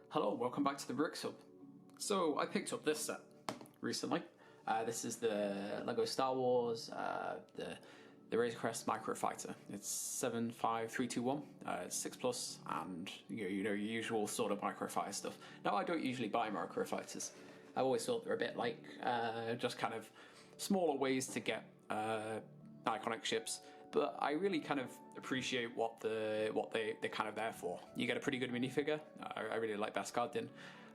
Hello, welcome back to the Bricks Hub. So I picked up this set recently. This is the Lego Star Wars, the Razor-crest Microfighter. It's 75321. It's 6+, and your usual sort of microfighter stuff. Now I don't usually buy microfighters. I've always thought they're a bit like just kind of smaller ways to get iconic ships. But I really kind of appreciate what they're kind of there for. You get a pretty good minifigure. I really like Beskar.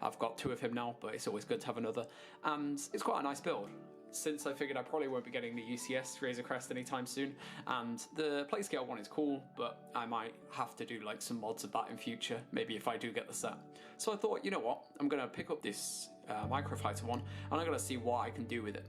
I've got 2 of him now, but it's always good to have another. And it's quite a nice build. Since I figured I probably won't be getting the UCS Razor-crest anytime soon, and the playscale one is cool, but I might have to do like some mods of that in future, maybe if I do get the set. So I thought, you know what, I'm gonna pick up this Microfighter one, and I'm gonna see what I can do with it.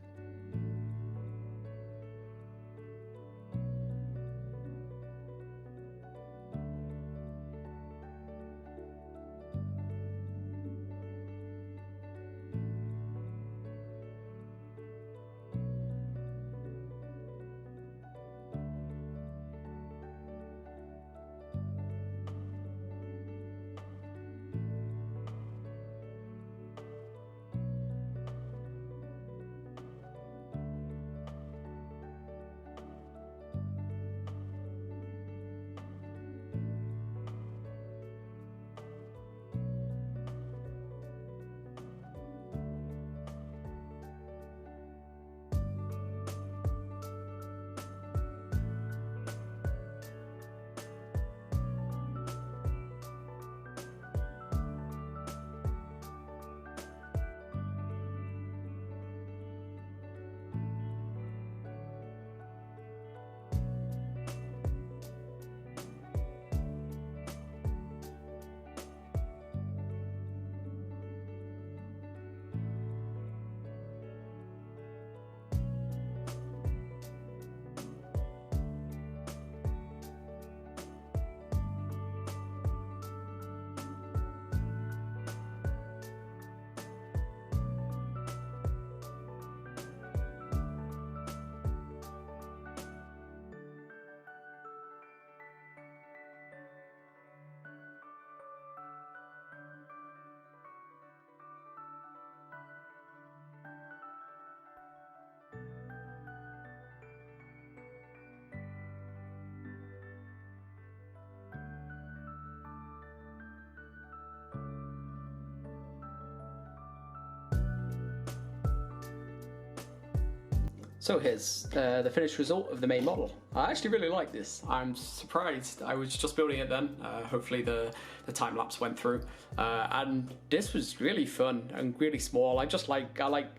So here's the finished result of the main model. I actually really like this. I'm surprised. I was just building it then. Hopefully the time lapse went through, and this was really fun and really small. I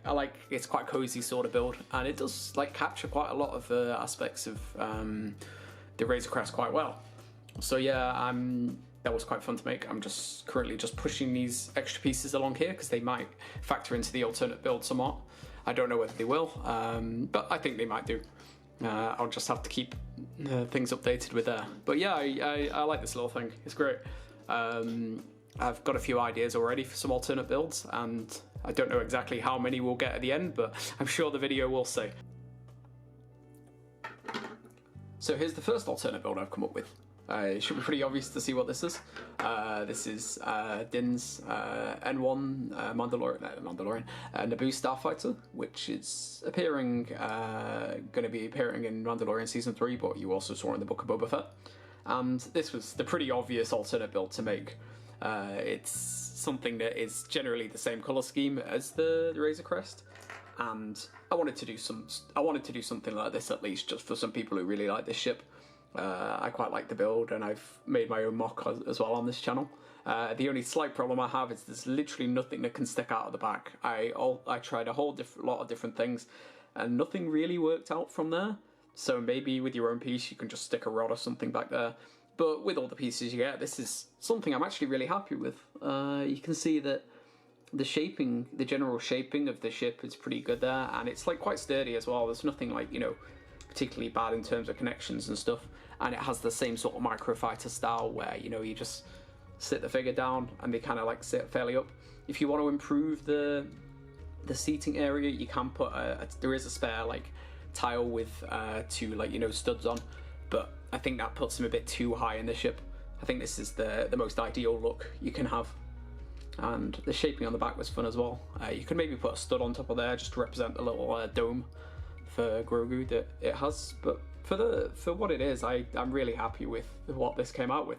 like it's quite cozy sort of build, and it does like capture quite a lot of aspects of the Razor-crest quite well. So yeah, that was quite fun to make. I'm just currently pushing these extra pieces along here because they might factor into the alternate build somewhat. I don't know whether they will, but I think they might do. I'll just have to keep things updated with that. But yeah, I like this little thing. It's great. I've got a few ideas already for some alternate builds, and I don't know exactly how many we'll get at the end, but I'm sure the video will say. So here's the first alternate build I've come up with. It should be pretty obvious to see what this is. This is Din's N1 Naboo Starfighter, which is going to be appearing in Mandalorian Season 3, but you also saw it in the Book of Boba Fett. And this was the pretty obvious alternate build to make. It's something that is generally the same colour scheme as the Razor-crest, and I wanted to do something like this at least, just for some people who really like this ship. I quite like the build, and I've made my own mock as well on this channel. The only slight problem I have is there's literally nothing that can stick out of the back. I tried a whole lot of different things, and nothing really worked out from there. So maybe with your own piece you can just stick a rod or something back there. But with all the pieces you get, this is something I'm actually really happy with. You can see that the general shaping of the ship is pretty good there, and it's like quite sturdy as well. There's nothing like, particularly bad in terms of connections and stuff, and it has the same sort of microfighter style where you just sit the figure down and they kind of like sit fairly up. If you want to improve the seating area, you can put there is a spare like tile with 2 studs on, but I think that puts him a bit too high in the ship. I think this is the most ideal look you can have. and the shaping on the back was fun as well. You could maybe put a stud on top of there just to represent the little dome for Grogu that it has, but for what it is, I'm really happy with what this came out with.